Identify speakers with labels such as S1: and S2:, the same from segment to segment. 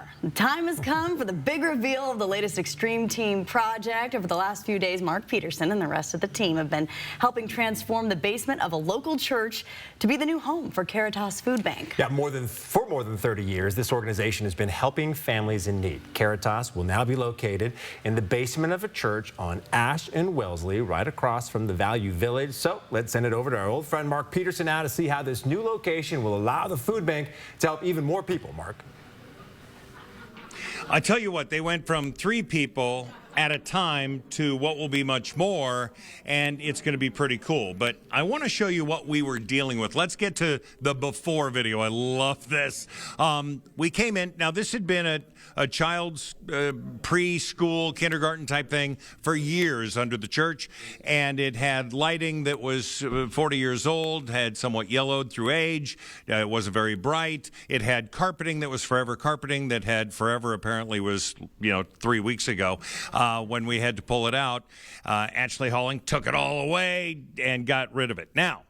S1: are. The time has come for the big reveal of the latest Extreme Team project. Over the last few days, Mark Peterson and the rest of the team have been helping transform the basement of a local church to be the new home for Caritas Food Bank.
S2: Yeah, for more than 30 years, this organization has been helping families in need. Caritas will now be located in the basement of a church on Ash and Wellesley, right across from the Value Village. So let's send it over to our old friend Mark Peterson now to see how this new location will allow the food bank to help even more people. Mark.
S3: I tell you what, they went from 3 people at a time to what will be much more, and it's going to be pretty cool. But I want to show you what we were dealing with. Let's get to the before video. I love this. We came in. Now, this had been a child's preschool, kindergarten type thing for years under the church, and it had lighting that was 40 years old, had somewhat yellowed through age. It wasn't very bright. It had carpeting that was forever carpeting that had forever apparently was, 3 weeks ago. When we had to pull it out, Ashley Halling took it all away and got rid of it. Now,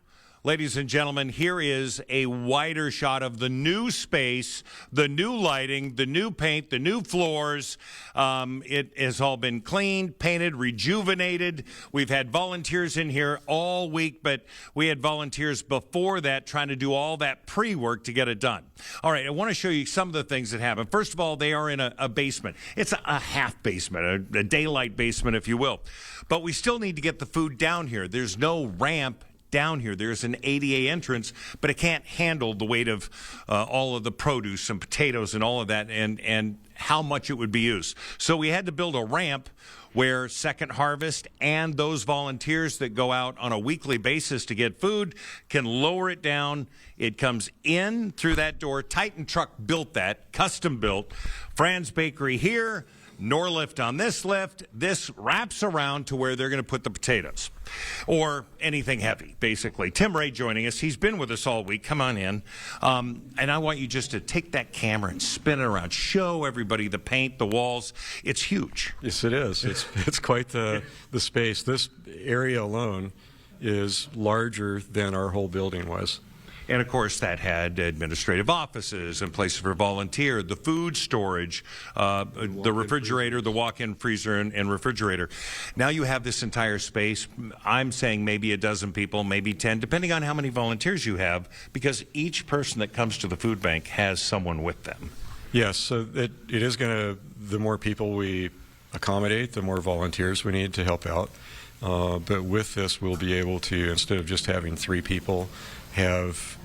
S3: ladies and gentlemen, here is a wider shot of the new space, the new lighting, the new paint, the new floors. It has all been cleaned, painted, rejuvenated. We've had volunteers in here all week, but we had volunteers before that trying to do all that pre-work to get it done. All right, I want to show you some of the things that happen. First of all, they are in a basement. It's a half basement, a daylight basement, if you will. But we still need to get the food down here. There's no ramp down here. There's an ADA entrance, but it can't handle the weight of all of the produce and potatoes and all of that and how much it would be used. So we had to build a ramp where Second Harvest and those volunteers that go out on a weekly basis to get food can lower it down. It comes in through that door. Titan Truck built that, custom built. Fran's Bakery here. Norlift on this lift. This wraps around to where they're going to put the potatoes or anything heavy, basically. Tim Ray joining us. He's been with us all week. Come on in. And I want you just to take that camera and spin it around. Show everybody the paint, the walls. It's huge.
S4: Yes, it is. It's quite the space. This area alone is larger than our whole building was.
S3: And, of course, that had administrative offices and places for volunteer, the food storage, the refrigerator, the walk-in freezer and refrigerator. Now you have this entire space. I'm saying maybe a dozen people, maybe 10, depending on how many volunteers you have, because each person that comes to the food bank has someone with them.
S4: Yes, so it is going to, the more people we accommodate, the more volunteers we need to help out. But with this, we'll be able to, instead of just having 3 people, have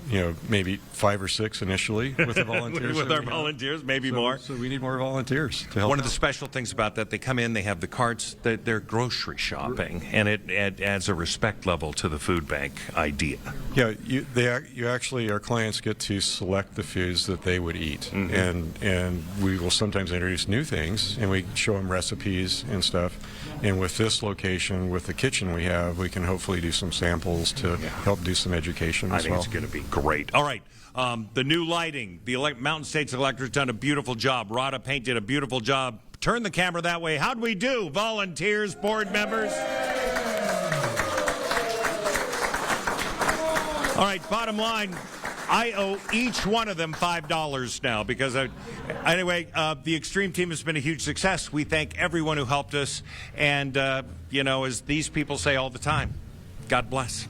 S4: maybe 5 or 6 initially with the volunteers.
S3: With our volunteers, maybe more.
S4: So we need more volunteers to help.
S3: One of the special things about that, they come in, they have the carts, they're grocery shopping, and it adds a respect level to the food bank idea.
S4: Yeah, you actually, our clients get to select the foods that they would eat, and we will sometimes introduce new things, and we show them recipes and stuff. And with this location, with the kitchen we have, we can hopefully do some samples to help do some education as well.
S3: I think it's going to be great. All right, the new lighting. The Mountain States Electric's done a beautiful job. Rada Paint did a beautiful job. Turn the camera that way. How'd we do, volunteers, board members? All right, bottom line, I owe each one of them $5 now because anyway, the Extreme Team has been a huge success. We thank everyone who helped us. And, as these people say all the time, God bless.